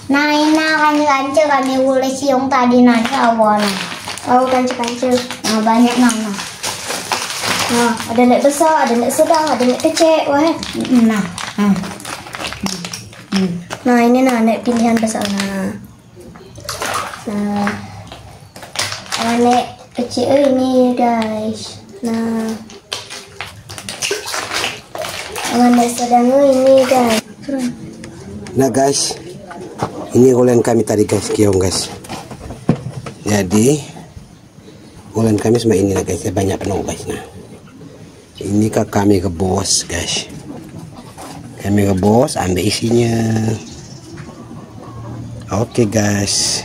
Nah ini kanci kami boleh siung tadi nanti awal. Oh kanci. Nah banyak nana. Nah ada nek besar, ada nek sedang, ada nek kecil. Wah. Nah. Nah ini nek pilihan besar. Nah nek kecil ini guys. Nah nek sedang ini guys. Nah guys, ini ulen kami tadi guys, kiong guys. Jadi ulen kami sama ini lah guys, banyak penuh guys. Nah ini kami rebus guys. Kami rebus, ambil isinya. Oke guys.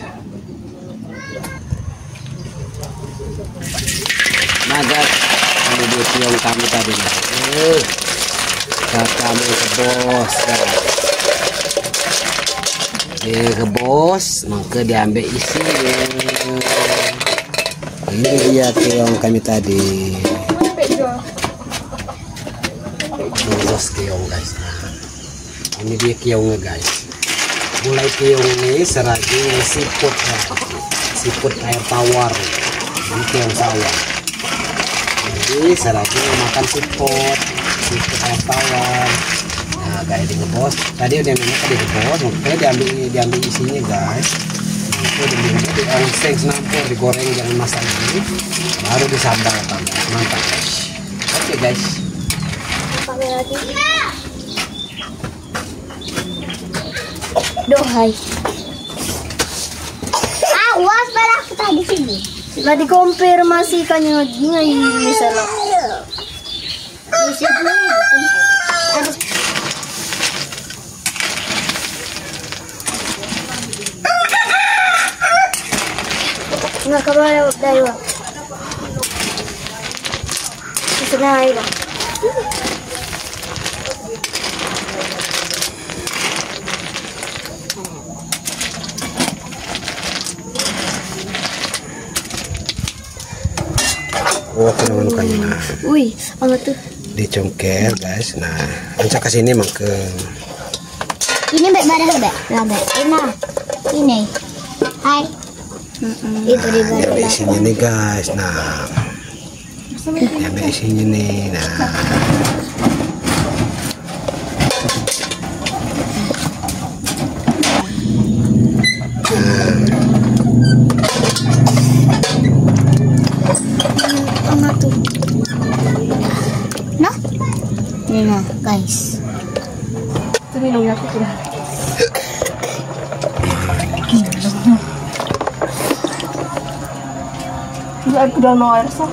Nah guys, ini dia kiong kami tadi guys. Kami rebus guys. Dia rebus, maka diambil isinya. Ini dia keong kami tadi. Rebus keong guys. Nah, ini dia keongnya guys. Mulai keong ini seragi siput ya. Siput air tawar. Ini keong sawah. Jadi seragi makan siput air tawar. Nah guys, direbus tadi udah memang direbus, makanya diambil isinya guys. Itu di ongseng senampur, digoreng jangan masak ini, baru disambalkan guys. Mantap guys. Oke guys. Dohai. Awas pada aku tadi sini. Lah dikonfirmasikannya lagi misalnya. Nggak kabar dari wah. Sudah air. Oh, kenapa lukanya? Wih, apa tuh? Dicongkel guys. Nah, ancak ke sini mangke. Ini baik barang baik. Ini. Hai. Itu di bawah. Diambil isinya nih guys. Nah, diambil isinya nih. Nah, Nah, guys. Itu minumnya aku sudah. Aku udah mau air sah.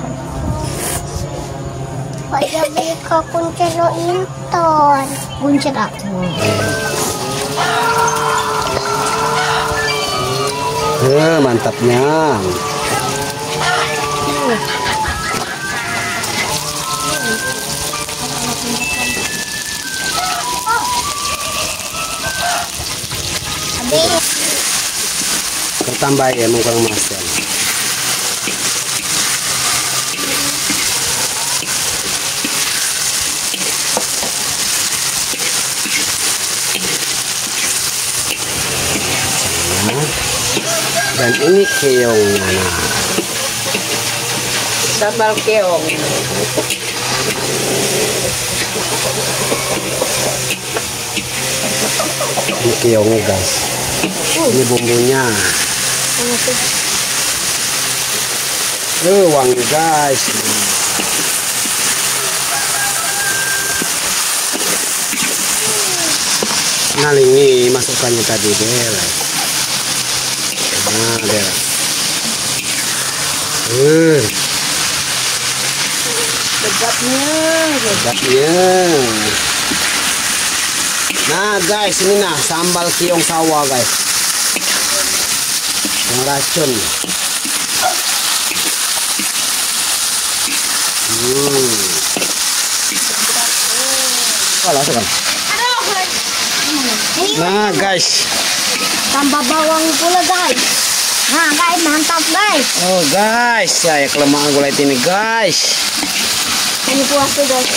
Kaya beli ka kuncen lo inton. Kuncen aku. mantapnya. Tertambah ya mau kurang mas. Dan ini keongnya. Sambal keong. Ini keongnya guys. Ini bumbunya. Wangi guys. Nah ini masukannya tadi deh. Nah deh. Sedapnya. Nah guys, ini nah sambal keong sawah guys. Yang racun. Kalah sekarang. Nah guys, Tambah bawang pula guys. Nah guys, mantap guys. oh guys, saya kelemahan gulai ini guys. Ini puas tuh guys.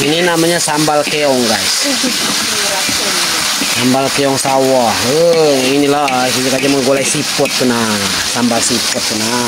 Ini namanya sambal keong guys. Sambal keong sawah. Inilah kita aja menggolek siput kena. Sambal siput kena.